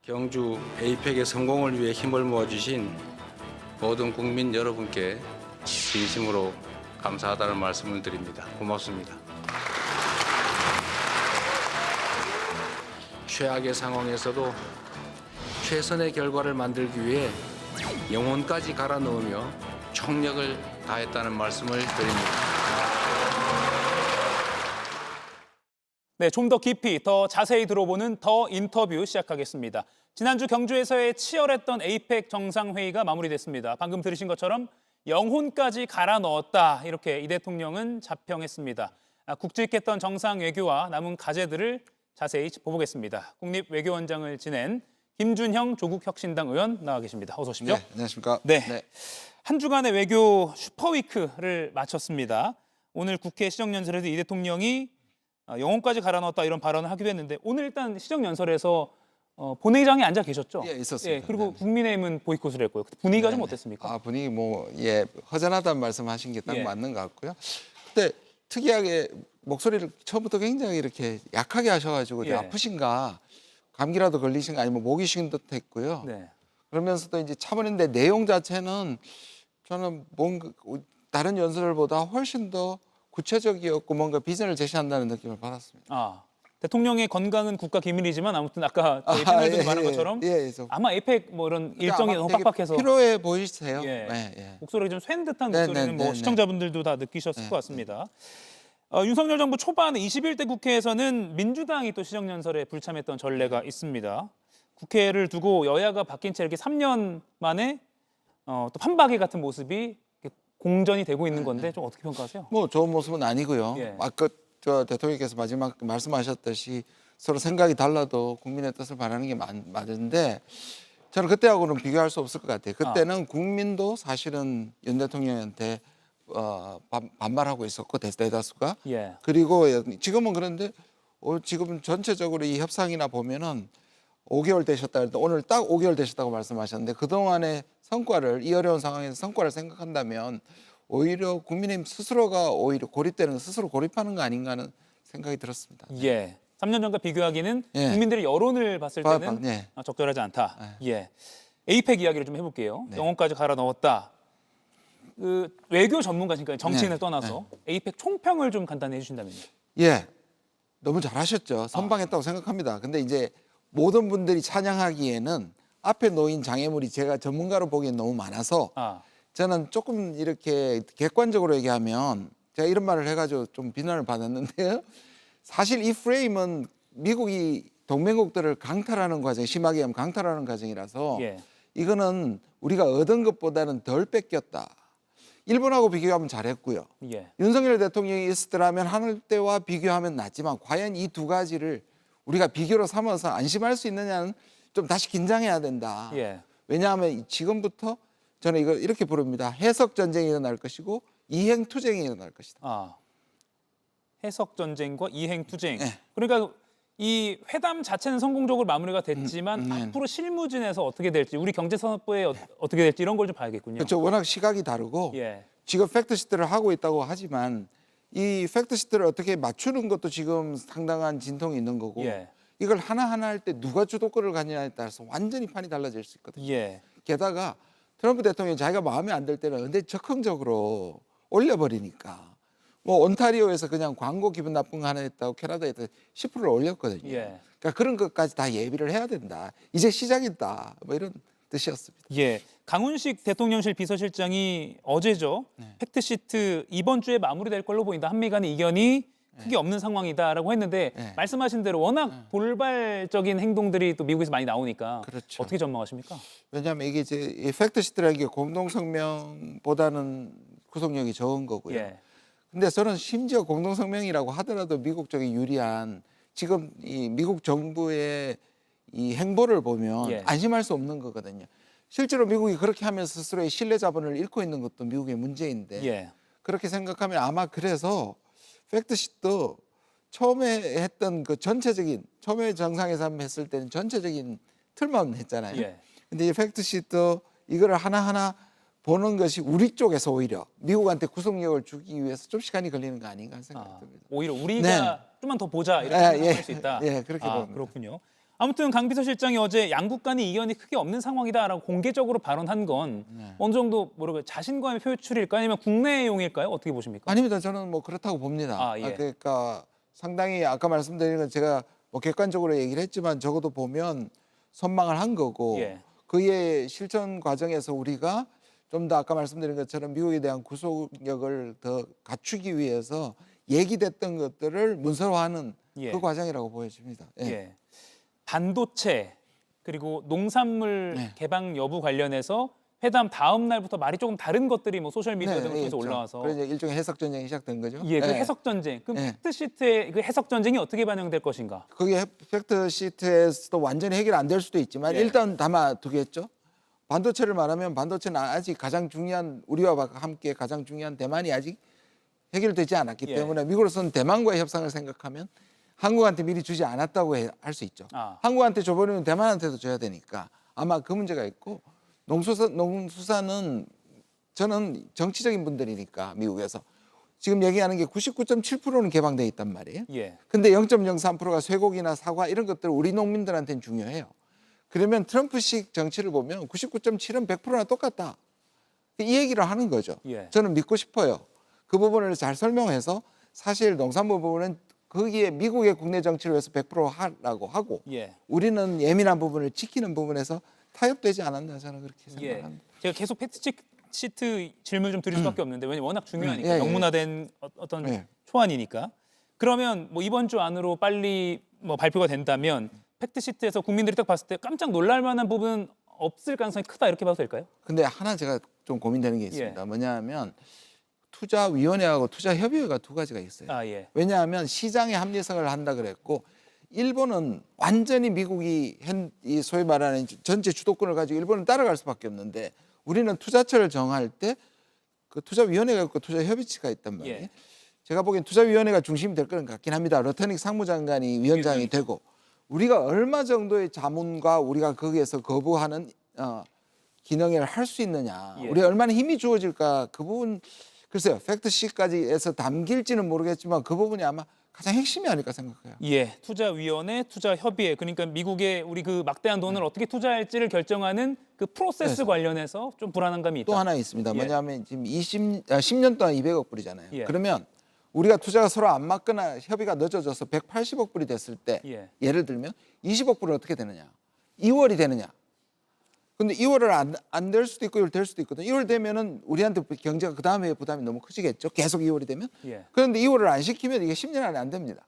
경주 에이펙의 성공을 위해 힘을 모아주신 모든 국민 여러분께 진심으로 감사하다는 말씀을 드립니다. 고맙습니다. 최악의 상황에서도 최선의 결과를 만들기 위해 영혼까지 갈아 넣으며 총력을 다했다는 말씀을 드립니다. 네, 좀 더 깊이, 더 자세히 들어보는 더 인터뷰 시작하겠습니다. 지난주 경주에서의 치열했던 에이펙 정상회의가 마무리됐습니다. 방금 들으신 것처럼 영혼까지 갈아 넣었다, 이렇게 이 대통령은 자평했습니다. 굵직했던 정상 외교와 남은 과제들을 자세히 짚어보겠습니다. 국립외교원장을 지낸 김준형 조국혁신당 의원 나와 계십니다. 어서 오십시오. 네, 안녕하십니까. 네. 한 주간의 외교 슈퍼위크를 마쳤습니다. 오늘 국회 시정연설에서 이 대통령이 영혼까지 갈아 넣었다 이런 발언을 하기도 했는데 오늘 일단 시정연설에서 본회의장에 앉아 계셨죠? 예, 있었습니다. 예, 그리고 네. 국민의힘은 보이콧을 했고요. 분위기가 좀 네. 어땠습니까? 분위기 허전하다는 말씀하신 게 딱 예. 맞는 것 같고요. 근데 특이하게 목소리를 처음부터 굉장히 이렇게 약하게 하셔가지고 예. 아프신가, 감기라도 걸리신가, 아니면 목이 쉰 듯했고요. 네. 그러면서도 이제 참으는데 내용 자체는 저는 뭔가 다른 연설보다 훨씬 더 구체적이었고 뭔가 비전을 제시한다는 느낌을 받았습니다. 대통령의 건강은 국가 기밀이지만 아무튼 아까 저희 패널들도 말한 것처럼 아마 에이펙 뭐 이런 일정이 너무 빡빡해서 피로해 보이세요. 예. 예. 목소리가 좀 쇤 듯한 네, 목소리는 네, 뭐 네, 시청자분들도 다 느끼셨을 것 같습니다. 윤석열 정부 초반에 21대 국회에서는 민주당이 또 시정연설에 불참했던 전례가 있습니다. 국회를 두고 여야가 바뀐 채 이렇게 3년 만에 또 판박이 같은 모습이 공전이 되고 있는 건데 좀 어떻게 평가하세요? 뭐 좋은 모습은 아니고요. 예. 아까 대통령께서 마지막 말씀하셨듯이 서로 생각이 달라도 국민의 뜻을 바라는 게 맞는데 저는 그때하고는 비교할 수 없을 것 같아요. 그때는 국민도 사실은 윤 대통령한테 반발하고 있었고 대다수가. 예. 그리고 지금은 그런데 지금 전체적으로 이 협상이나 보면은 5개월 되셨다 그랬는데 오늘 딱 5개월 되셨다고 말씀하셨는데 그동안의 성과를 이 어려운 상황에서 성과를 생각한다면 오히려 국민의힘 스스로가 오히려 고립되는 스스로 고립하는 거 아닌가 하는 생각이 들었습니다. 예. 3년 전과 비교하기는 예. 국민들의 여론을 봤을 때는 예. 적절하지 않다. 예. 에이펙 이야기를 좀 해볼게요. 네. 영혼까지 갈아 넣었다. 그 외교 전문가니까 정치인을 네. 떠나서 에이펙 총평을 좀 간단히 해주신다면요. 예, 너무 잘하셨죠. 선방했다고 생각합니다. 근데 이제 모든 분들이 찬양하기에는 앞에 놓인 장애물이 제가 전문가로 보기엔 너무 많아서 저는 조금 이렇게 객관적으로 얘기하면 제가 이런 말을 해가지고 좀 비난을 받았는데요. 사실 이 프레임은 미국이 동맹국들을 강탈하는 과정, 심하게 하면 강탈하는 과정이라서 예. 이거는 우리가 얻은 것보다는 덜 뺏겼다. 일본하고 비교하면 잘했고요. 예. 윤석열 대통령이 있을 때라면 하늘 때와 비교하면 낫지만 과연 이 두 가지를 우리가 비교로 삼아서 안심할 수 있느냐는 좀 다시 긴장해야 된다. 예. 왜냐하면 지금부터 저는 이걸 이렇게 부릅니다. 해석 전쟁이 일어날 것이고 이행 투쟁이 일어날 것이다. 해석 전쟁과 이행 투쟁. 네. 그러니까 이 회담 자체는 성공적으로 마무리가 됐지만 앞으로 실무진에서 어떻게 될지 우리 경제산업부에 어떻게 될지 이런 걸 좀 봐야겠군요. 그렇죠. 워낙 시각이 다르고 예. 지금 팩트시트를 하고 있다고 하지만 이 팩트시트를 어떻게 맞추는 것도 지금 상당한 진통이 있는 거고 예. 이걸 하나하나 할 때 누가 주도권을 갖느냐에 따라서 완전히 판이 달라질 수 있거든요. 예. 게다가 트럼프 대통령이 자기가 마음에 안 들 때는 근데 적극적으로 올려버리니까 뭐 온타리오에서 그냥 광고 기분 나쁜 거 하나 했다고 캐나다에서 10%를 올렸거든요. 예. 그러니까 그런 것까지 다 예비를 해야 된다. 이제 시작이다. 뭐 이런 뜻이었습니다. 예. 강훈식 대통령실 비서실장이 어제죠. 팩트시트 이번 주에 마무리될 걸로 보인다. 한미 간의 이견이 크게 없는 상황이다라고 했는데 말씀하신 대로 워낙 돌발적인 행동들이 또 미국에서 많이 나오니까 그렇죠. 어떻게 전망하십니까? 왜냐하면 이게 이제 이 팩트시트라는 게 공동성명보다는 구속력이 적은 거고요. 예. 근데 저는 심지어 공동성명이라고 하더라도 미국 쪽이 유리한 지금 이 미국 정부의 이 행보를 보면 안심할 수 없는 거거든요. 실제로 미국이 그렇게 하면서 스스로의 신뢰 자본을 잃고 있는 것도 미국의 문제인데 그렇게 생각하면 아마 그래서 팩트시트 처음에 했던 그 전체적인 처음에 정상회담 했을 때는 전체적인 틀만 했잖아요. 근데 이 팩트시트 이거를 하나하나 보는 것이 우리 쪽에서 오히려 미국한테 구속력을 주기 위해서 좀 시간이 걸리는 거 아닌가 생각이 듭니다. 오히려 우리가 좀만 더 보자 이렇게 생각할 수 있다. 예, 그렇게 봅니다. 그렇군요. 아무튼 강 비서실장이 어제 양국 간의 이견이 크게 없는 상황이다라고 공개적으로 발언한 건 어느 정도 뭐라고 자신감의 표출일까요? 아니면 국내용일까요? 어떻게 보십니까? 아닙니다. 저는 뭐 그렇다고 봅니다. 아, 예. 그러니까 상당히 아까 말씀드린 건 제가 뭐 객관적으로 얘기를 했지만 적어도 보면 선망을 한 거고 예. 그의 실천 과정에서 우리가 좀 더 아까 말씀드린 것처럼 미국에 대한 구속력을 더 갖추기 위해서 얘기됐던 것들을 문서화하는 예. 그 과정이라고 보여집니다. 예. 예. 반도체 그리고 농산물 네. 개방 여부 관련해서 회담 다음 날부터 말이 조금 다른 것들이 뭐 소셜 미디어 등을 통해서 있죠. 올라와서 그래서 일종의 해석 전쟁이 시작된 거죠. 예, 그 해석 전쟁. 그럼 예. 팩트 시트의 그 해석 전쟁이 어떻게 반영될 것인가? 그게 팩트 시트에서도 완전히 해결 안 될 수도 있지만 예. 일단 담아두겠죠. 반도체를 말하면 반도체는 아직 가장 중요한 우리와 함께 가장 중요한 대만이 아직 해결되지 않았기 예. 때문에 미국으로서는 대만과의 협상을 생각하면 한국한테 미리 주지 않았다고 할 수 있죠. 아. 한국한테 줘버리면 대만한테도 줘야 되니까 아마 그 문제가 있고 농수산은 저는 정치적인 분들이니까 미국에서 지금 얘기하는 게 99.7%는 개방돼 있단 말이에요. 예. 근데 0.03%가 쇠고기나 사과 이런 것들 우리 농민들한테는 중요해요. 그러면 트럼프식 정치를 보면 99.7은 100%나 똑같다. 이 얘기를 하는 거죠. 예. 저는 믿고 싶어요. 그 부분을 잘 설명해서 사실 농산물 부분은 거기에 미국의 국내 정치를 위해서 100% 하라고 하고 예. 우리는 예민한 부분을 지키는 부분에서 타협되지 않았나 저는 그렇게 예. 생각합니다. 제가 계속 팩트 시트 질문 좀 드릴 수밖에 없는데 왜냐면 워낙 중요하니까 예, 예. 명문화된 어떤 예. 초안이니까. 그러면 뭐 이번 주 안으로 빨리 뭐 발표가 된다면 팩트 시트에서 국민들이 딱 봤을 때 깜짝 놀랄 만한 부분은 없을 가능성이 크다 이렇게 봐도 될까요? 근데 하나 제가 좀 고민되는 게 있습니다. 예. 뭐냐면 투자위원회하고 투자협의회가 두 가지가 있어요. 아, 예. 왜냐하면 시장의 합리성을 한다 그랬고 일본은 완전히 미국이 이 소위 말하는 전체 주도권을 가지고 일본은 따라갈 수밖에 없는데 우리는 투자처를 정할 때 그 투자위원회가 있고 투자협의체가 있단 말이에요. 예. 제가 보기엔 투자위원회가 중심이 될 거는 같긴 합니다. 러터닉 상무장관이 위원장이 되고 우리가 얼마 정도의 자문과 우리가 거기에서 거부하는 기능을 할 수 있느냐, 예. 우리가 얼마나 힘이 주어질까 그 부분 글쎄요. 팩트시까지 해서 담길지는 모르겠지만 그 부분이 아마 가장 핵심이 아닐까 생각해요. 예, 투자위원회, 투자협의회 그러니까 미국의 우리 그 막대한 돈을 어떻게 투자할지를 결정하는 그 프로세스 관련해서 좀 불안한 감이 있다. 또 하나 있습니다. 예. 뭐냐면 지금 10년 동안 200억 불이잖아요. 예. 그러면 우리가 투자가 서로 안 맞거나 협의가 늦어져서 180억 불이 됐을 때 예. 예를 들면 20억 불은 어떻게 되느냐? 2월이 되느냐? 근데 2월을 안 될 수도 있고 2월 될 수도 있거든요. 2월 되면은 우리한테 경제가 그 다음에 부담이 너무 커지겠죠. 계속 2월이 되면. 예. 그런데 2월을 안 시키면 이게 10년 안에 안 됩니다.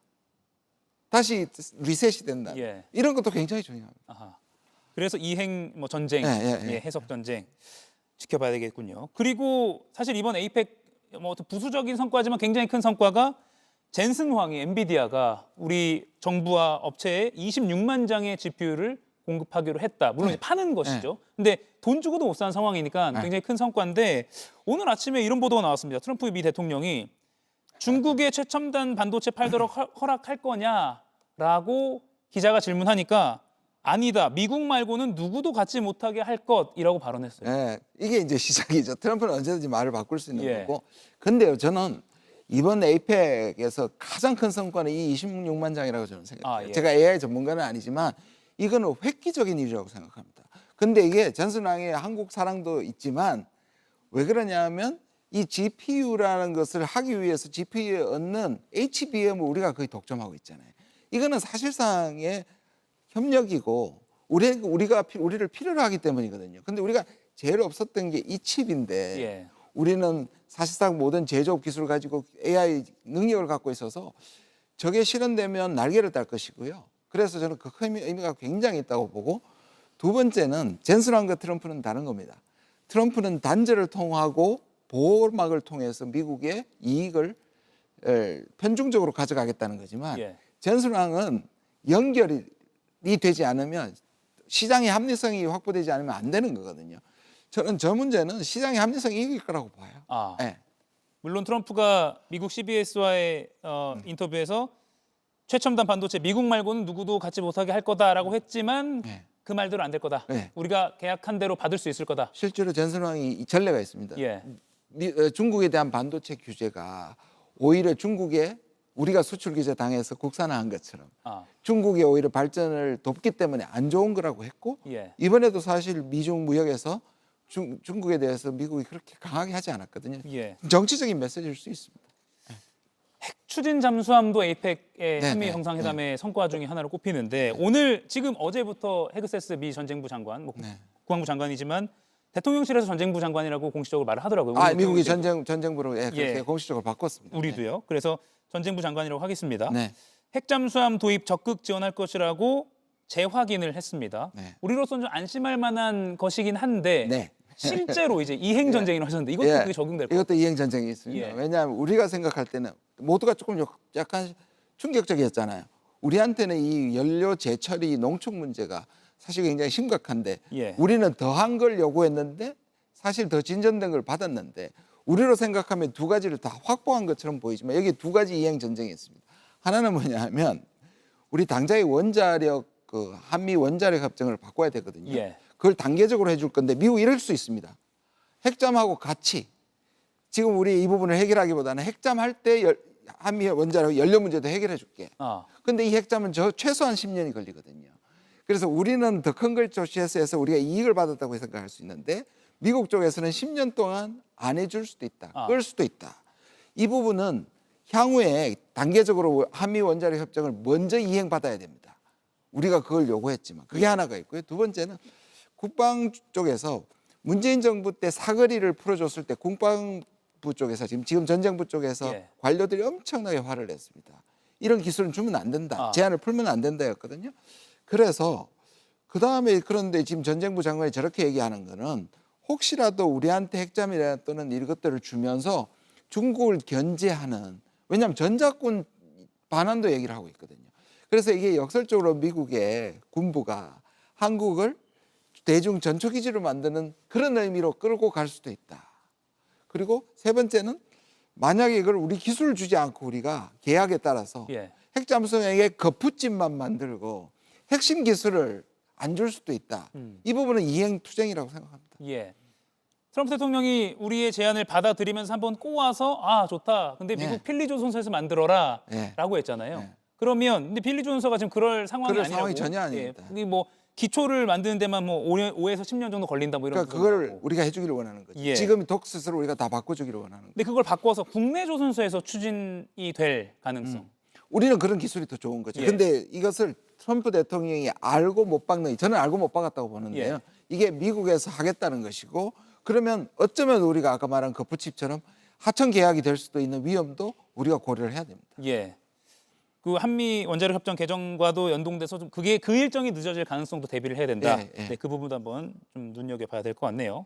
다시 리셋이 된다. 예. 이런 것도 굉장히 중요합니다. 아하. 그래서 이행 뭐 전쟁, 예. 해석 전쟁 지켜봐야 되겠군요. 그리고 사실 이번 에이펙 뭐 어떤 부수적인 성과지만 굉장히 큰 성과가 젠슨 황이 엔비디아가 우리 정부와 업체에 26만 장의 GPU를 공급하기로 했다. 물론 이제 파는 것이죠. 근데 돈 주고도 못 사는 상황이니까 굉장히 큰 성과인데 오늘 아침에 이런 보도가 나왔습니다. 트럼프 미 대통령이 중국의 최첨단 반도체 팔도록 허락할 거냐라고 기자가 질문하니까 아니다. 미국 말고는 누구도 갖지 못하게 할 것이라고 발언했어요. 네, 이게 이제 시작이죠. 트럼프는 언제든지 말을 바꿀 수 있는 예. 거고. 근데요, 저는 이번 에이펙에서 가장 큰 성과는 이 26만 장이라고 저는 생각해요. 아, 예. 제가 AI 전문가는 아니지만 이거는 획기적인 일이라고 생각합니다. 근데 이게 전순왕의 한국 사랑도 있지만 왜 그러냐면 이 GPU라는 것을 하기 위해서 GPU에 얻는 HBM을 우리가 거의 독점하고 있잖아요. 이거는 사실상의 협력이고 우리를 필요로 하기 때문이거든요. 근데 우리가 제일 없었던 게 이 칩인데 예. 우리는 사실상 모든 제조업 기술을 가지고 AI 능력을 갖고 있어서 저게 실현되면 날개를 딸 것이고요. 그래서 저는 그 의미가 굉장히 있다고 보고 두 번째는 젠슨왕과 트럼프는 다른 겁니다. 트럼프는 단절을 통하고 보호막을 통해서 미국의 이익을 편중적으로 가져가겠다는 거지만 예. 젠슨왕은 연결이 되지 않으면 시장의 합리성이 확보되지 않으면 안 되는 거거든요. 저는 저 문제는 시장의 합리성이 이길 거라고 봐요. 아, 네. 물론 트럼프가 미국 CBS와의 인터뷰에서 최첨단 반도체 미국 말고는 누구도 갖지 못하게 할 거다라고 했지만 네. 그 말대로 안 될 거다. 네. 우리가 계약한 대로 받을 수 있을 거다. 실제로 젠슨왕이 전례가 있습니다. 예. 중국에 대한 반도체 규제가 오히려 중국의 우리가 수출 규제 당해서 국산화한 것처럼 아, 중국이 오히려 발전을 돕기 때문에 안 좋은 거라고 했고 예. 이번에도 사실 미중 무역에서 중국에 대해서 미국이 그렇게 강하게 하지 않았거든요. 예. 정치적인 메시지일 수 있습니다. 핵 추진 잠수함도 에이펙의 네, 한미 네, 정상회담의 성과 중에 하나로 꼽히는데 오늘 지금 어제부터 헤그세스 미 전쟁부 장관, 뭐 네. 국방부 장관이지만 대통령실에서 전쟁부 장관이라고 공식적으로 말을 하더라고요. 아, 우리 미국이 대통령실. 전쟁부로 그렇게 예. 공식적으로 바꿨습니다. 우리도요. 그래서 전쟁부 장관이라고 하겠습니다. 네. 핵잠수함 도입 적극 지원할 것이라고 재확인을 했습니다. 네. 우리로서는 좀 안심할 만한 것이긴 한데 네. 실제로 이제 이행 전쟁이라고 하셨는데 이것도 예. 그게 적용될까요? 이것도 이행 전쟁이 있습니다. 예. 왜냐하면 우리가 생각할 때는 모두가 조금 약간 충격적이었잖아요. 우리한테는 이 연료 재처리 농축 문제가 사실 굉장히 심각한데 예. 우리는 더한 걸 요구했는데 사실 더 진전된 걸 받았는데 우리로 생각하면 두 가지를 다 확보한 것처럼 보이지만 여기 두 가지 이행 전쟁이 있습니다. 하나는 뭐냐면 우리 당장의 원자력 그 한미 원자력 협정을 바꿔야 되거든요. 예. 그걸 단계적으로 해줄 건데 미국이 이럴 수 있습니다. 핵잠하고 같이 지금 우리 이 부분을 해결하기보다는 핵잠 할 때 한미 원자력 연료 문제도 해결해 줄게. 아, 근데 이 핵잠은 최소한 10년이 걸리거든요. 그래서 우리는 더 큰 걸 조치해서 우리가 이익을 받았다고 생각할 수 있는데 미국 쪽에서는 10년 동안 안 해줄 수도 있다. 아. 끌 수도 있다. 이 부분은 향후에 단계적으로 한미 원자력 협정을 먼저 이행받아야 됩니다. 우리가 그걸 요구했지만 그게 하나가 있고요. 두 번째는 국방 쪽에서 문재인 정부 때 사거리를 풀어줬을 때 국방부 쪽에서 지금 전쟁부 쪽에서 예. 관료들이 엄청나게 화를 냈습니다. 이런 기술은 주면 안 된다. 아. 제한을 풀면 안 된다였거든요. 그래서 그다음에 그런데 지금 전쟁부 장관이 저렇게 얘기하는 거는 혹시라도 우리한테 핵잠이나 또는 이것들을 주면서 중국을 견제하는 왜냐하면 전작권 반환도 얘기를 하고 있거든요. 그래서 이게 역설적으로 미국의 군부가 한국을 대중 전초기지로 만드는 그런 의미로 끌고 갈 수도 있다. 그리고 세 번째는 만약에 이걸 우리 기술을 주지 않고 우리가 계약에 따라서 예. 핵잠수함에게 거푸집만 만들고 핵심 기술을 안 줄 수도 있다. 이 부분은 이행투쟁이라고 생각합니다. 예. 트럼프 대통령이 우리의 제안을 받아들이면서 한번 꼬아서 아 좋다. 근데 미국 네. 필리조선소에서 만들어라라고 네. 했잖아요. 네. 그러면 근데 필리조선소가 지금 그럴 상황이 그럴 아니라고. 상황이 전혀 아닙니다. 예. 뭐 기초를 만드는 데만 뭐 5에서 10년 정도 걸린다 뭐 이런. 그러니까 그걸 나오고. 우리가 해주기를 원하는 거죠. 예. 지금 독스스를 우리가 다 바꿔주기를 원하는 거죠. 근데 그걸 바꿔서 국내 조선소에서 추진이 될 가능성. 우리는 그런 기술이 더 좋은 거죠. 예. 근데 이것을 트럼프 대통령이 알고 못 박는, 저는 알고 못 박았다고 보는데요. 예. 이게 미국에서 하겠다는 것이고 그러면 어쩌면 우리가 아까 말한 거푸칩처럼 하청 계약이 될 수도 있는 위험도 우리가 고려를 해야 됩니다. 예. 그 한미 원자력 협정 개정과도 연동돼서 좀 그게 그 일정이 늦어질 가능성도 대비를 해야 된다. 예, 예. 네, 그 부분도 한번 좀 눈여겨봐야 될 것 같네요.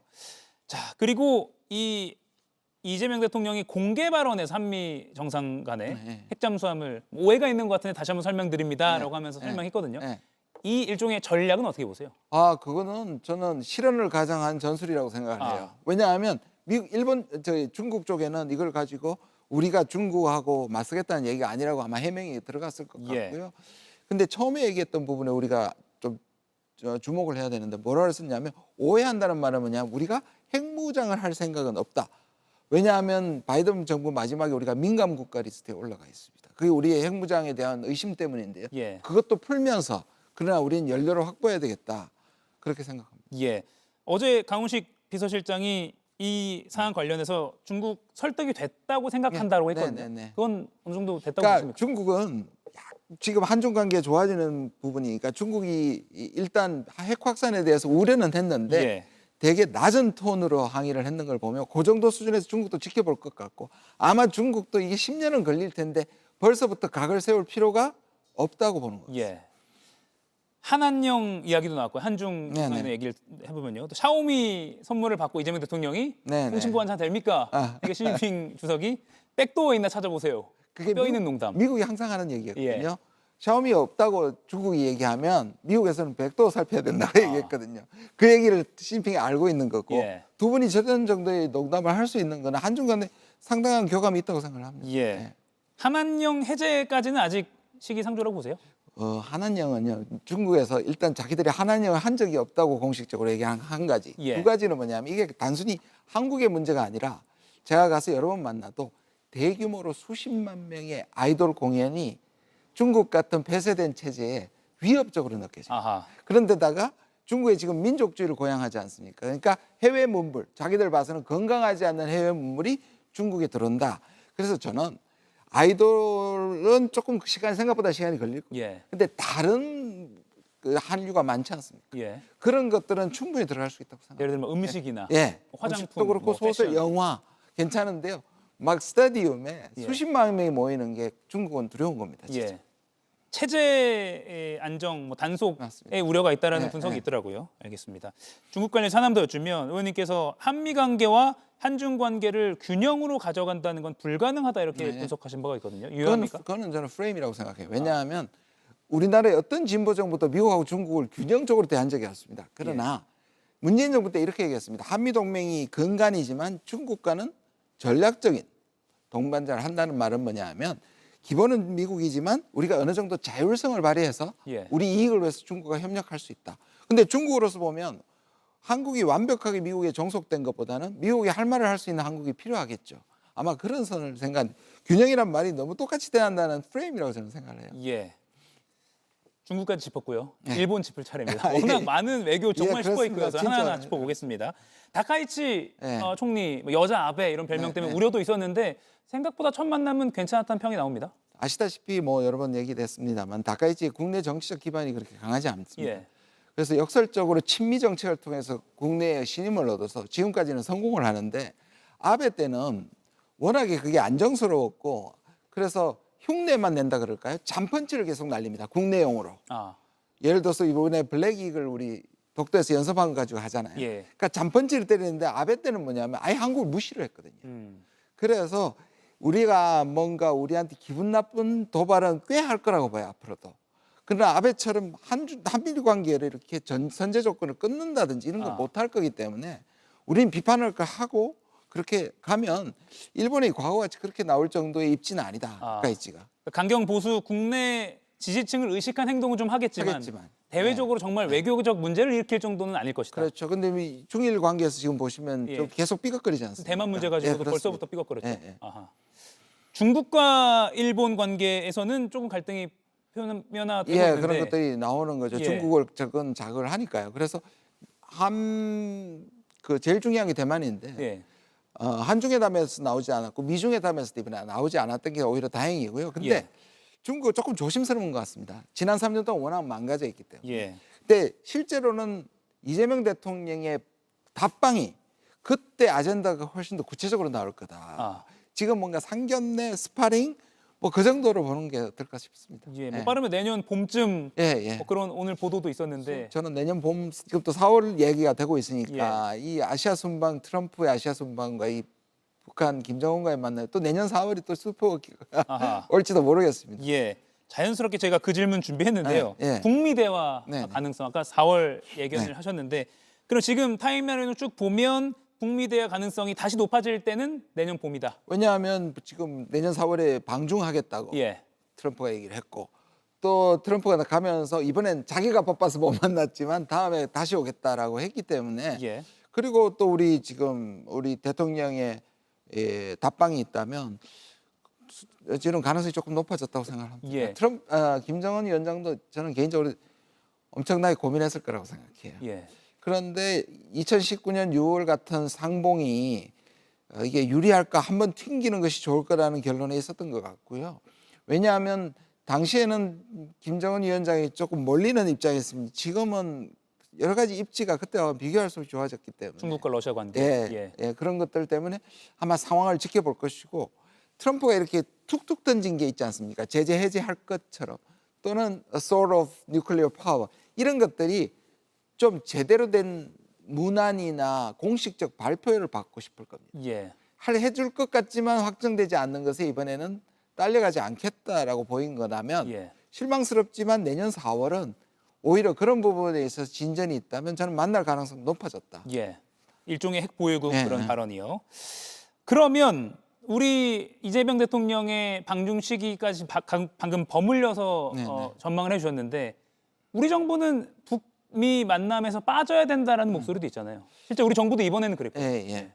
자, 그리고 이 이재명 대통령이 공개 발언에서 한미 정상 간에 네. 핵잠수함을 오해가 있는 것 같은데 다시 한번 설명드립니다라고 네. 하면서 네. 설명했거든요. 네. 이 일종의 전략은 어떻게 보세요? 아, 그거는 저는 실언을 가장한 전술이라고 생각을 해요. 왜냐하면 중국 쪽에는 이걸 가지고 우리가 중국하고 맞서겠다는 얘기가 아니라고 아마 해명이 들어갔을 것 예. 같고요. 근데 처음에 얘기했던 부분에 우리가 좀 주목을 해야 되는데 뭐라고 했었냐면 오해한다는 말은 뭐냐 우리가 핵무장을 할 생각은 없다. 왜냐하면 바이든 정부 마지막에 우리가 민감 국가 리스트에 올라가 있습니다. 그게 우리의 핵무장에 대한 의심 때문인데요. 예. 그것도 풀면서 그러나 우리는 연료를 확보해야 되겠다. 그렇게 생각합니다. 예. 어제 강훈식 비서실장이 이 사안 관련해서 중국 설득이 됐다고 생각한다고 네, 했거든요. 네, 네. 그건 어느 정도 됐다고 그러니까 보십니까? 중국은 지금 한중 관계 좋아지는 부분이니까 중국이 일단 핵 확산에 대해서 우려는 했는데 예. 되게 낮은 톤으로 항의를 했는 걸 보면 그 정도 수준에서 중국도 지켜볼 것 같고 아마 중국도 이게 10년은 걸릴 텐데 벌써부터 각을 세울 필요가 없다고 보는 거죠. 예. 한한령 이야기도 나왔고요. 한중 네네. 간의 얘기를 해보면요. 또 샤오미 선물을 받고 이재명 대통령이 네네. 통신보안 잘 됩니까? 아. 이게 시진핑 주석이 백도어 있나 찾아보세요. 그게 뼈 있는 농담. 미국이 항상 하는 얘기였거든요. 예. 샤오미 없다고 중국이 얘기하면 미국에서는 백도어 살펴야 된다고 얘기했거든요. 그 얘기를 시진핑이 알고 있는 거고 예. 두 분이 저런 정도의 농담을 할 수 있는 거는 한중 간에 상당한 교감이 있다고 생각을 합니다. 예. 한한령 해제까지는 아직 시기상조라고 보세요? 한한령은요 중국에서 일단 자기들이 한한령을 한 적이 없다고 공식적으로 얘기한 한 가지. 예. 두 가지는 뭐냐면 이게 단순히 한국의 문제가 아니라 제가 가서 여러 번 만나도 대규모로 수십만 명의 아이돌 공연이 중국 같은 폐쇄된 체제에 위협적으로 느껴져요. 아하. 그런데다가 중국이 지금 민족주의를 고양하지 않습니까? 그러니까 해외 문물, 자기들 봐서는 건강하지 않는 해외 문물이 중국에 들어온다. 그래서 저는 아이돌은 조금 생각보다 시간이 걸릴 거예요. 예. 근데 다른 그 한류가 많지 않습니까? 예. 그런 것들은 충분히 들어갈 수 있다고 생각합니다. 예를 들면 음식이나 예. 화장품, 음식도 그렇고 뭐 소설, 패션. 영화 괜찮은데요. 막 스타디움에 예. 수십만 명이 모이는 게 중국은 두려운 겁니다. 진짜. 예. 체제의 안정, 뭐 단속의 맞습니다. 우려가 있다라는 네, 분석이 네. 있더라고요. 알겠습니다. 중국 관련 하나 더 여쭈면 의원님께서 한미 관계와 한중 관계를 균형으로 가져간다는 건 불가능하다 이렇게 네. 분석하신 바가 있거든요. 유효합니까? 그거는 저는 프레임이라고 생각해요. 왜냐하면 우리나라의 어떤 진보 정부도 미국하고 중국을 균형적으로 대한 적이 없습니다. 그러나 문재인 정부 때 이렇게 얘기했습니다. 한미 동맹이 근간이지만 중국과는 전략적인 동반자를 한다는 말은 뭐냐하면 기본은 미국이지만 우리가 어느 정도 자율성을 발휘해서 예. 우리 이익을 위해서 중국과 협력할 수 있다. 근데 중국으로서 보면 한국이 완벽하게 미국에 종속된 것보다는 미국이 할 말을 할 수 있는 한국이 필요하겠죠. 아마 그런 선을 균형이란 말이 너무 똑같이 대한다는 프레임이라고 저는 생각을 해요. 예. 중국까지 짚었고요. 네. 일본 짚을 차례입니다. 아, 예. 워낙 많은 외교 정말 예, 슈퍼이크여서 그렇습니다. 하나하나 진짜. 짚어보겠습니다. 다카이치 네. 총리, 뭐 여자 아베 이런 별명 네, 때문에 네. 우려도 있었는데 생각보다 첫 만남은 괜찮았다는 평이 나옵니다. 아시다시피 뭐 여러 번 얘기됐습니다만 다카이치의 국내 정치적 기반이 그렇게 강하지 않습니다. 예. 그래서 역설적으로 친미 정책을 통해서 국내에 신임을 얻어서 지금까지는 성공을 하는데 아베 때는 워낙에 그게 안정스러웠고 그래서 흉내만 낸다 그럴까요? 잔펀치를 계속 날립니다. 국내용으로. 아, 예를 들어서 이번에 블랙 이글 우리 독도에서 연습한 거 가지고 하잖아요. 예. 그러니까 잔펀치를 때리는데 아베 때는 뭐냐면 아예 한국을 무시를 했거든요. 그래서 우리가 뭔가 우리한테 기분 나쁜 도발은 꽤 할 거라고 봐요. 앞으로도. 그러나 아베처럼 한미일 관계를 이렇게 선제 조건을 끊는다든지 이런 걸 못할 거기 때문에 우리는 비판을 하고 그렇게 가면 일본의 과거같이 그렇게 나올 정도의 입지는 아니다. 다카이치가. 강경 보수 국내 지지층을 의식한 행동은 좀 하겠지만 대외적으로 정말 외교적 문제를 일으킬 정도는 아닐 것이다. 그렇죠. 근데 중일 관계에서 지금 보시면 예. 좀 계속 삐걱거리지 않습니까? 대만 문제 가지고도 그렇습니다. 벌써부터 삐걱거렸죠. 예. 아하. 중국과 일본 관계에서는 조금 갈등이 표면화되고 예, 있는데 그런 것들이 나오는 거죠. 예. 중국을 자극을 하니까요. 그래서 그 제일 중요한 게 대만인데 예. 한중회담에서 나오지 않았고 미중회담에서도 이번에 나오지 않았던 게 오히려 다행이고요. 근데 예. 중국은 조금 조심스러운 것 같습니다. 지난 3년 동안 워낙 망가져 있기 때문에. 예. 근데 실제로는 이재명 대통령의 답방이 그때 아젠다가 훨씬 더 구체적으로 나올 거다. 아. 지금 뭔가 상견례 스파링 뭐 그 정도로 보는 게 어떨까 싶습니다. 예. 뭐 빠르면 내년 봄쯤 예. 뭐 그런 오늘 보도도 있었는데 저는 내년 봄 지금 또 4월 얘기가 되고 있으니까 이 아시아 순방 트럼프의 아시아 순방과 이 북한 김정은과의 만남 또 내년 4월이 또 슈퍼 아하. 올지도 모르겠습니다. 예. 자연스럽게 제가 그 질문 준비했는데요. 예. 북미 대화 네. 가능성 아까 4월 예견을 네. 하셨는데 그럼 지금 타임라인을 쭉 보면 북미 대화 가능성이 다시 높아질 때는 내년 봄이다. 왜냐하면 지금 내년 4월에 방중하겠다고 예. 트럼프가 얘기를 했고 또 트럼프가 가면서 이번엔 자기가 바빠서 못 만났지만 다음에 다시 오겠다라고 했기 때문에 예. 그리고 또 우리 대통령의 답방이 있다면 지금 가능성이 조금 높아졌다고 생각합니다. 예. 김정은 위원장도 저는 개인적으로 엄청나게 고민했을 거라고 생각해요. 예. 그런데 2019년 6월 같은 상봉이 이게 유리할까 한번 튕기는 것이 좋을 거라는 결론에 있었던 것 같고요. 왜냐하면 당시에는 김정은 위원장이 조금 몰리는 입장이었습니다. 지금은 여러 가지 입지가 그때와 비교할 수 없이 좋아졌기 때문에 중국과 러시아 관계. 예, 그런 것들 때문에 아마 상황을 지켜볼 것이고 트럼프가 이렇게 툭툭 던진 게 있지 않습니까? 제재 해제할 것처럼 또는 a sort of nuclear power 이런 것들이 좀 제대로 된 문안이나 공식적 발표를 받고 싶을 겁니다. 예. 해줄 것 같지만 확정되지 않는 것에 이번에는 딸려가지 않겠다라고 보인 거라면 예. 실망스럽지만 내년 4월은 오히려 그런 부분에 있어서 진전이 있다면 저는 만날 가능성이 높아졌다. 예. 일종의 핵 보유국 예, 그런 예. 발언이요. 그러면 우리 이재명 대통령의 방중 시기까지 방금 버물려서 네, 네. 전망을 해주셨는데 우리 정부는 북미 만남에서 빠져야 된다라는 목소리도 있잖아요. 실제 우리 정부도 이번에는 그랬고. 예.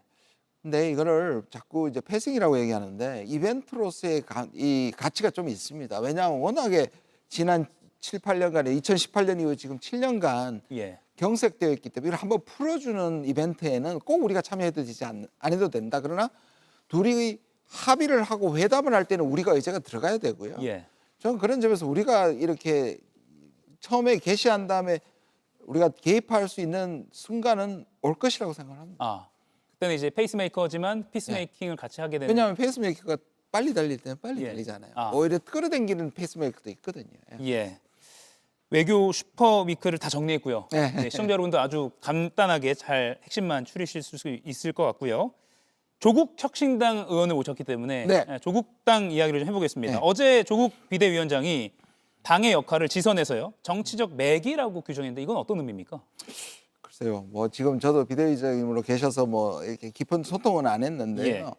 근데 이거를 자꾸 이제 패싱이라고 얘기하는데 이벤트로서의 이 가치가 좀 있습니다. 왜냐하면 워낙에 지난 7, 8년간에 2018년 이후 지금 7년간 예. 경색되어 있기 때문에 이걸 한번 풀어주는 이벤트에는 꼭 우리가 참여해도 되지 안 해도 된다. 그러나 둘이 합의를 하고 회담을 할 때는 우리가 의제가 들어가야 되고요. 예. 저는 그런 점에서 우리가 이렇게 처음에 게시한 다음에 우리가 개입할 수 있는 순간은 올 것이라고 생각합니다. 아, 그때는 이제 페이스메이커지만 피스메이킹을 같이 하게 되는. 왜냐하면 페이스메이커가 빨리 달릴 때는 빨리 예. 달리잖아요. 아. 오히려 끌어당기는 페이스메이커도 있거든요. 예. 예. 외교 슈퍼위크를 다 정리했고요. 네. 네, 시청자 여러분도 아주 간단하게 잘 핵심만 추리실 수 있을 것 같고요. 조국 혁신당 의원을 모셨기 때문에 네. 조국당 이야기를 좀 해보겠습니다. 네. 어제 조국 비대위원장이 당의 역할을 지선에서요. 정치적 매기라고 규정했는데 이건 어떤 의미입니까? 글쎄요. 뭐 지금 저도 비대위장으로 계셔서 뭐 이렇게 깊은 소통은 안 했는데요.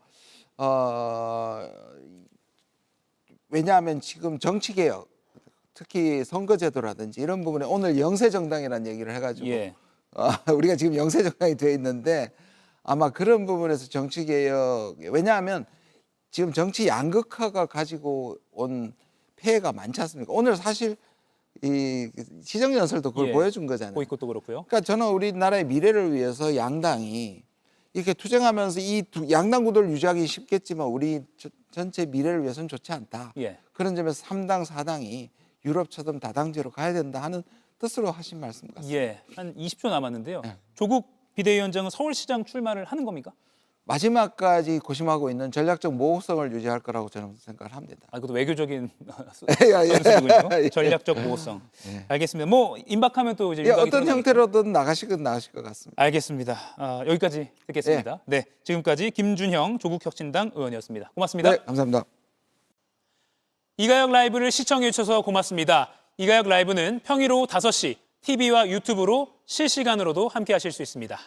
왜냐하면 지금 정치 개혁, 특히 선거제도라든지 이런 부분에 오늘 영세정당이라는 얘기를 해가지고 예. 우리가 지금 영세정당이 되어 있는데 아마 그런 부분에서 정치 개혁, 왜냐하면 지금 정치 양극화가 가지고 온 폐해가 많지 않습니까? 오늘 사실 이 시정연설도 그걸 예. 보여준 거잖아요. 보이콧도 그렇고요. 그러니까 저는 우리나라의 미래를 위해서 양당이 이렇게 투쟁하면서 이 양당 구도를 유지하기 쉽겠지만 우리 전체 미래를 위해서는 좋지 않다. 예. 그런 점에서 3당, 4당이 유럽처럼 다당제로 가야 된다 하는 뜻으로 하신 말씀 같습니다. 예. 한 20초 남았는데요. 네. 조국 비대위원장은 서울시장 출마를 하는 겁니까? 마지막까지 고심하고 있는 전략적 모호성을 유지할 거라고 저는 생각을 합니다. 아, 그것도 외교적인 예. 선수군요. 전략적 모호성. 예. 알겠습니다. 뭐 임박하면 또 이제 예, 윤곽이 어떤 드러나니까. 형태로든 나가실 것 같습니다. 알겠습니다. 여기까지 듣겠습니다. 네, 지금까지 김준형 조국혁신당 의원이었습니다. 고맙습니다. 네, 감사합니다. 이가혁 라이브를 시청해 주셔서 고맙습니다. 이가혁 라이브는 평일 오후 5시 TV와 유튜브로 실시간으로도 함께 하실 수 있습니다.